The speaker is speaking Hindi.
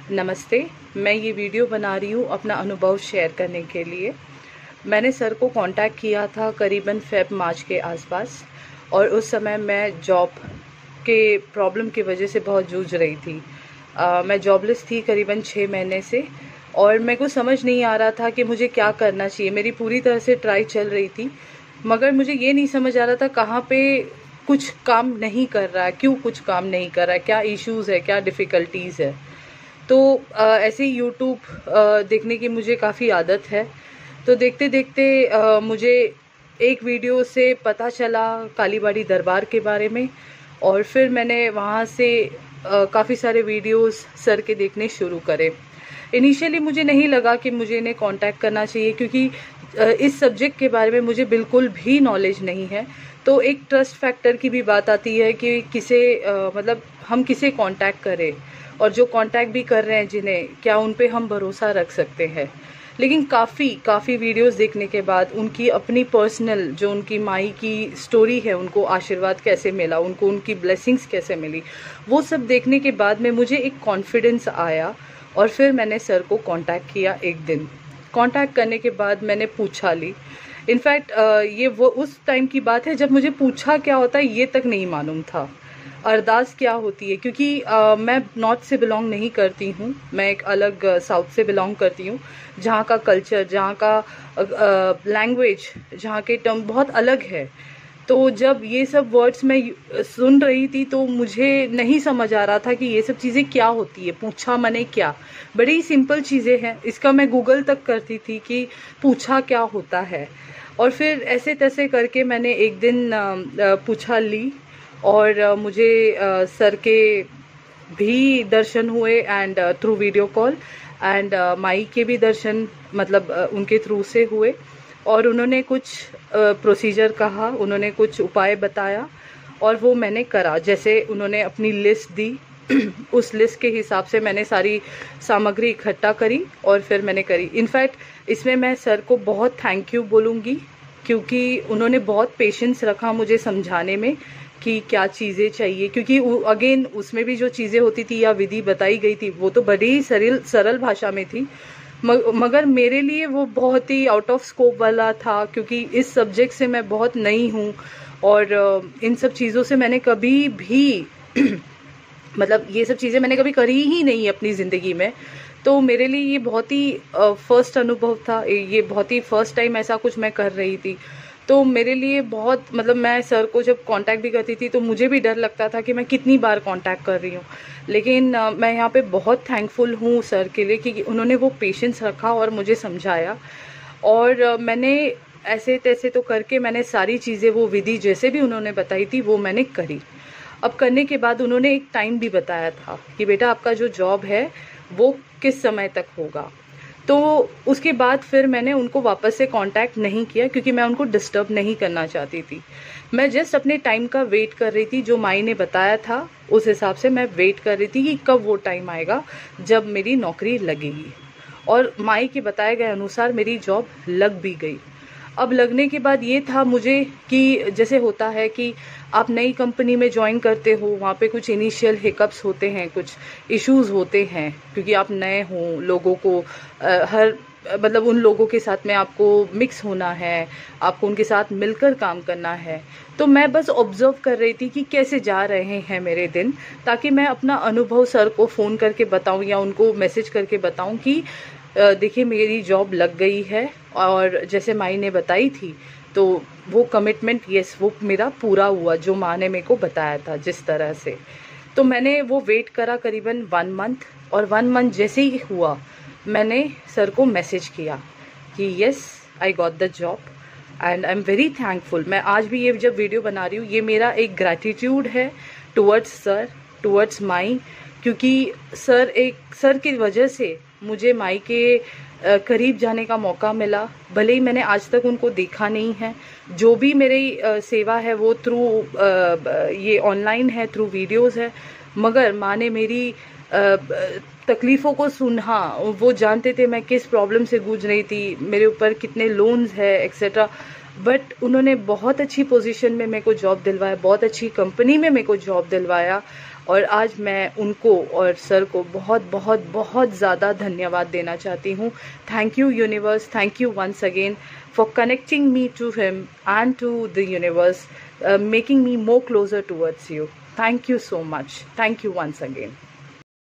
नमस्ते। मैं ये वीडियो बना रही हूँ अपना अनुभव शेयर करने के लिए। मैंने सर को कांटेक्ट किया था करीबन फ़ेब-मार्च के आसपास और उस समय मैं जॉब के प्रॉब्लम की वजह से बहुत जूझ रही थी। मैं जॉबलेस थी करीबन 6 महीने से और मेरे को समझ नहीं आ रहा था कि मुझे क्या करना चाहिए। मेरी पूरी तरह से ट्राई चल रही थी, मगर मुझे ये नहीं समझ आ रहा था कहाँ पे कुछ काम नहीं कर रहा है, क्यों कुछ काम नहीं कर रहा है, क्या इश्यूज़ है, क्या डिफ़िकल्टीज़ है। तो ऐसे ही यूट्यूब देखने की मुझे काफ़ी आदत है। तो देखते देखते मुझे एक वीडियो से पता चला कालीबाड़ी दरबार के बारे में और फिर मैंने वहाँ से काफ़ी सारे वीडियोस सर के देखने शुरू करे। इनिशियली मुझे नहीं लगा कि मुझे इन्हें कांटेक्ट करना चाहिए, क्योंकि इस सब्जेक्ट के बारे में मुझे बिल्कुल भी नॉलेज नहीं है। तो एक ट्रस्ट फैक्टर की भी बात आती है कि किसे मतलब हम किसे कांटेक्ट करें, और जो कांटेक्ट भी कर रहे हैं जिन्हें, क्या उन पे हम भरोसा रख सकते हैं। लेकिन काफ़ी वीडियोस देखने के बाद उनकी अपनी पर्सनल जो उनकी माई की स्टोरी है, उनको आशीर्वाद कैसे मिला, उनको उनकी ब्लेसिंग्स कैसे मिली, वो सब देखने के बाद में मुझे एक कॉन्फिडेंस आया और फिर मैंने सर को कांटेक्ट किया। एक दिन कांटेक्ट करने के बाद मैंने पूछा ली। इनफैक्ट ये वो उस टाइम की बात है जब मुझे पूछा क्या होता है ये तक नहीं मालूम था, अरदास क्या होती है, क्योंकि मैं नॉर्थ से बिलोंग नहीं करती हूँ। मैं एक अलग साउथ से बिलोंग करती हूँ, जहाँ का कल्चर, जहाँ का लैंग्वेज, जहाँ के टर्म बहुत अलग है। तो जब ये सब वर्ड्स मैं सुन रही थी तो मुझे नहीं समझ आ रहा था कि ये सब चीज़ें क्या होती है। पूछा मैंने क्या, बड़ी सिंपल चीज़ें हैं, इसका मैं गूगल तक करती थी कि पूछा क्या होता है। और फिर ऐसे तैसे करके मैंने एक दिन पूछा ली और मुझे सर के भी दर्शन हुए and through video call, and my के भी दर्शन मतलब उनके थ्रू से हुए। और उन्होंने कुछ प्रोसीजर कहा, उन्होंने कुछ उपाय बताया और वो मैंने करा। जैसे उन्होंने अपनी लिस्ट दी उस लिस्ट के हिसाब से मैंने सारी सामग्री इकट्ठा करी और फिर मैंने करी। इनफैक्ट इसमें मैं सर को बहुत थैंक यू बोलूँगी, क्योंकि उन्होंने बहुत पेशेंस रखा मुझे समझाने में कि क्या चीज़ें चाहिए। क्योंकि अगेन उसमें भी जो चीज़ें होती थी या विधि बताई गई थी वो तो बड़ी ही सरल भाषा में थी, मगर मेरे लिए वो बहुत ही आउट ऑफ स्कोप वाला था, क्योंकि इस सब्जेक्ट से मैं बहुत नई हूँ और इन सब चीज़ों से मैंने कभी भी मतलब ये सब चीज़ें मैंने कभी करी ही नहीं अपनी ज़िंदगी में। तो मेरे लिए ये बहुत ही फर्स्ट अनुभव था, ये बहुत ही फर्स्ट टाइम ऐसा कुछ मैं कर रही थी। तो मेरे लिए बहुत मतलब मैं सर को जब कांटेक्ट भी करती थी तो मुझे भी डर लगता था कि मैं कितनी बार कांटेक्ट कर रही हूँ। लेकिन मैं यहाँ पे बहुत थैंकफुल हूँ सर के लिए कि उन्होंने वो पेशेंस रखा और मुझे समझाया। और मैंने ऐसे तैसे तो करके मैंने सारी चीज़ें, वो विधि जैसे भी उन्होंने बताई थी वो मैंने करी। अब करने के बाद उन्होंने एक टाइम भी बताया था कि बेटा आपका जो जॉब है वो किस समय तक होगा। तो उसके बाद फिर मैंने उनको वापस से कांटेक्ट नहीं किया, क्योंकि मैं उनको डिस्टर्ब नहीं करना चाहती थी। मैं जस्ट अपने टाइम का वेट कर रही थी, जो माई ने बताया था उस हिसाब से मैं वेट कर रही थी कि कब वो टाइम आएगा जब मेरी नौकरी लगेगी। और माई के बताए गए अनुसार मेरी जॉब लग भी गई। अब लगने के बाद ये था मुझे कि जैसे होता है कि आप नई कंपनी में ज्वाइन करते हो, वहाँ पे कुछ इनिशियल हिकअप्स होते हैं, कुछ इश्यूज होते हैं, क्योंकि आप नए हो, लोगों को हर मतलब उन लोगों के साथ में आपको मिक्स होना है, आपको उनके साथ मिलकर काम करना है। तो मैं बस ऑब्जर्व कर रही थी कि कैसे जा रहे हैं मेरे दिन, ताकि मैं अपना अनुभव सर को फ़ोन करके बताऊं या उनको मैसेज करके बताऊं कि देखिए मेरी जॉब लग गई है। और जैसे माई ने बताई थी तो वो कमिटमेंट यस वो मेरा पूरा हुआ, जो माँ ने मेरे को बताया था जिस तरह से। तो मैंने वो वेट करा करीबन 1 मंथ, और 1 मंथ जैसे ही हुआ मैंने सर को मैसेज किया कि yes I got the job and I am very thankful. मैं आज भी ये जब वीडियो बना रही हूँ, ये मेरा एक ग्रैटिट्यूड है टुवर्ड्स सर, टुवर्ड्स माई, क्योंकि सर की वजह से मुझे माई के करीब जाने का मौका मिला। भले ही मैंने आज तक उनको देखा नहीं है, जो भी मेरी सेवा है वो थ्रू ये ऑनलाइन है, थ्रू वीडियोस है, मगर माँ ने मेरी तकलीफ़ों को सुना। वो जानते थे मैं किस प्रॉब्लम से जूझ रही थी, मेरे ऊपर कितने लोन्स है एक्सेट्रा, बट उन्होंने बहुत अच्छी पोजीशन में मेरे को जॉब दिलवाया, बहुत अच्छी कंपनी में मेरे को जॉब दिलवाया। और आज मैं उनको और सर को बहुत बहुत बहुत ज़्यादा धन्यवाद देना चाहती हूँ। Thank you universe, thank you once again for connecting me to him and to the universe, making me more closer towards you. Thank you so much, thank you once again.